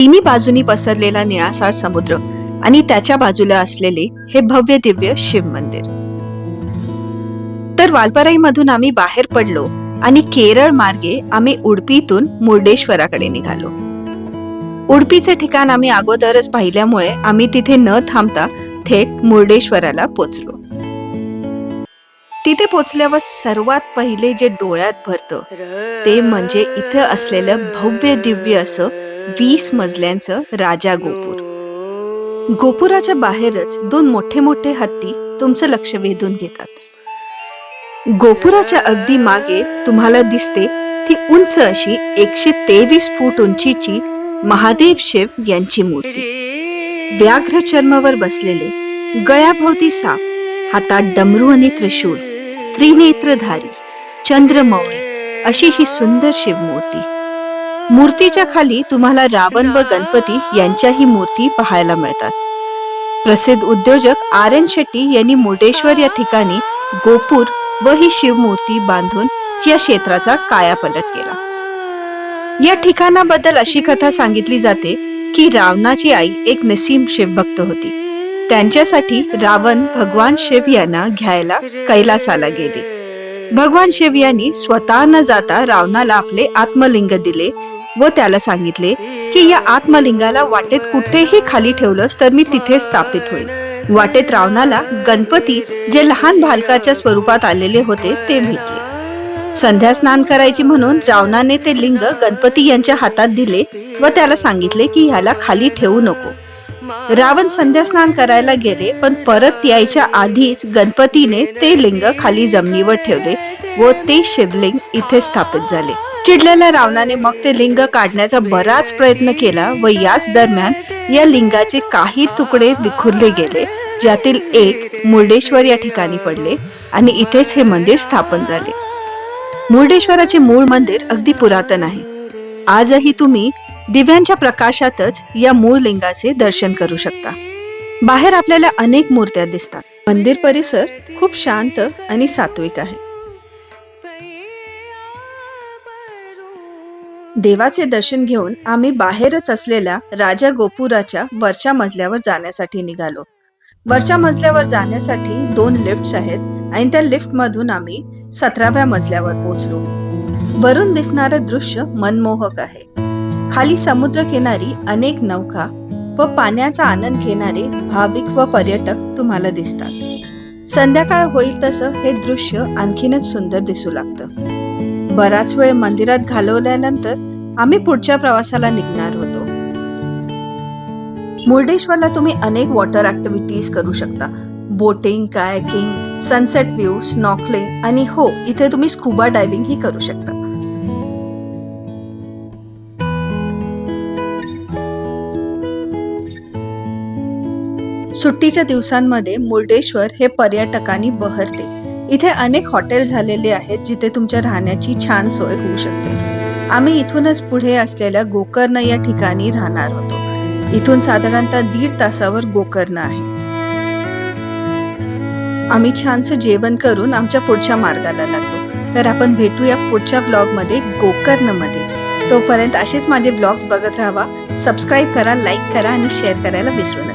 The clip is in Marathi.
तिन्ही बाजूनी पसरलेला निळाशार समुद्र आणि त्याच्या बाजूला असलेले हे भव्य दिव्य शिव मंदिर. तर वालपराईमधून आम्ही बाहेर पडलो आणि केरळ मार्गे आम्ही उडपीतून मुर्डेश्वराकडे निघालो. उडपीचे ठिकाण आम्ही अगोदरच पाहिल्यामुळे आम्ही तिथे न थांबता थेट मुर्डेश्वराला पोचलो. तिथे पोचल्यावर सर्वात पहिले जे डोळ्यात भरतं ते म्हणजे इथं असलेलं भव्य दिव्य असं 20 मजल्यांचं राजा गोपूर. गोपुराच्या बाहेरच 2 मोठे मोठे हत्ती तुमचं लक्ष वेधून घेतात. गोपुराच्या अगदी मागे तुम्हाला दिसते ती उंच अशी 123 फूट उंचीची महादेव शिव यांची मूर्ती. व्याघ्र चर्मावर बसलेले, गळ्याभोवती साप, हातात डमरू आणि त्रिशूळ, त्रिनेत्रधारी, चंद्रमौळी अशी ही सुंदर शिवमूर्ती. मूर्तीच्या खाली तुम्हाला रावण व गणपती यांच्याही मूर्ती पाहायला मिळतात. प्रसिद्ध उद्योजक RN शेट्टी यांनी मुर्डेश्वर या ठिकाणी गोपूर व ही शिवमूर्ती बांधून या क्षेत्राचा कायापालट केला. या ठिकाणाबद्दल अशी कथा सांगितली जाते की रावणाची आई एक नसीम शिवभक्त होती. त्यांच्यासाठी रावण भगवान शिव यांना घ्यायला कैलासाला गेले. भगवान शिव यांनी स्वतः न जाता रावणाला आपले आत्मलिंग दिले व त्याला सांगितले की या आत्मलिंगाला वाटेत कुठेही खाली ठेवलंस तर मी तिथे स्थापित होईल. वाटेत रावणाला गणपती जे लहान बालकाच्या स्वरूपात आलेले होते ते भेटले. संध्या स्नान करायची म्हणून रावणाने ते लिंग गणपती यांच्या हातात दिले व त्याला सांगितले की ह्याला खाली ठेवू नको. रावण संध्या स्नान करायला गेले पण परत यायच्या आधीच गणपतीने ते लिंग खाली जमिनीवर ठेवले व ते शिवलिंग इथे स्थापित झाले. चिडलेल्या रावणाने मग ते लिंग काढण्याचा बराच प्रयत्न केला व याच दरम्यान या लिंगाचे काही तुकडे विखुरले गेले, ज्यातील एक मुर्डेश्वर या ठिकाणी पडले आणि इथेच हे मंदिर स्थापन झाले. मुर्डेश्वराचे मूळ मंदिर अगदी पुरातन आहे. आजही तुम्ही दिव्यांच्या प्रकाशातच या मूळ लिंगाचे दर्शन करू शकता. बाहेर आपल्याला अनेक मूर्त्या दिसतात. मंदिर परिसर खूप शांत आणि सात्विक आहे. देवाचे दर्शन घेऊन आम्ही बाहेरच असलेल्या राजा गोपुराच्या वरच्या मजल्यावर जाण्यासाठी निघालो. वरच्या मजल्यावर जाण्यासाठी 2 लिफ्ट्स आहेत आणि त्या लिफ्ट मधून आम्ही 17व्या मजल्यावर पोहोचलो. वरून दिसणारं दृश्य मनमोहक आहे. खाली समुद्र किनारी अनेक नौका व पाण्याचा आनंद घेणारे भाविक व पर्यटक तुम्हाला दिसतात. संध्याकाळ होईल तसं हे दृश्य आणखीनच सुंदर दिसू लागतं. बराच वेळ मंदिरात घालवल्यानंतर आम्ही पुढच्या प्रवासाला निघणार होतो. मुर्डेश्वरला तुम्ही अनेक वॉटर ऍक्टिव्हिटीज करू शकता. Boating, kayaking, sunset view, snorkelling आणि हो, इथे तुम्ही स्कुबा डायव्हिंग ही करू शकता. सुट्टीच्या दिवसांमध्ये मुर्डेश्वर हे पर्यटकांनी बहरते. इथे अनेक हॉटेल झालेले आहेत जिथे तुमच्या राहण्याची छान सोय होऊ शकते. आम्ही इथूनच पुढे असलेल्या गोकर्ण या ठिकाणी राहणार होतो. इथून साधारणतः 1.5 तासावर गोकर्ण आहे. आम्ही छानसं जेवण करून आमच्या पुढच्या मार्गाला लागलो. तर आपण भेटूया पुढच्या ब्लॉगमध्ये गोकर्णमध्ये. तोपर्यंत असेच माझे ब्लॉग्स बघत राहा. सबस्क्राईब करा, लाईक करा आणि शेअर करायला विसरू नका.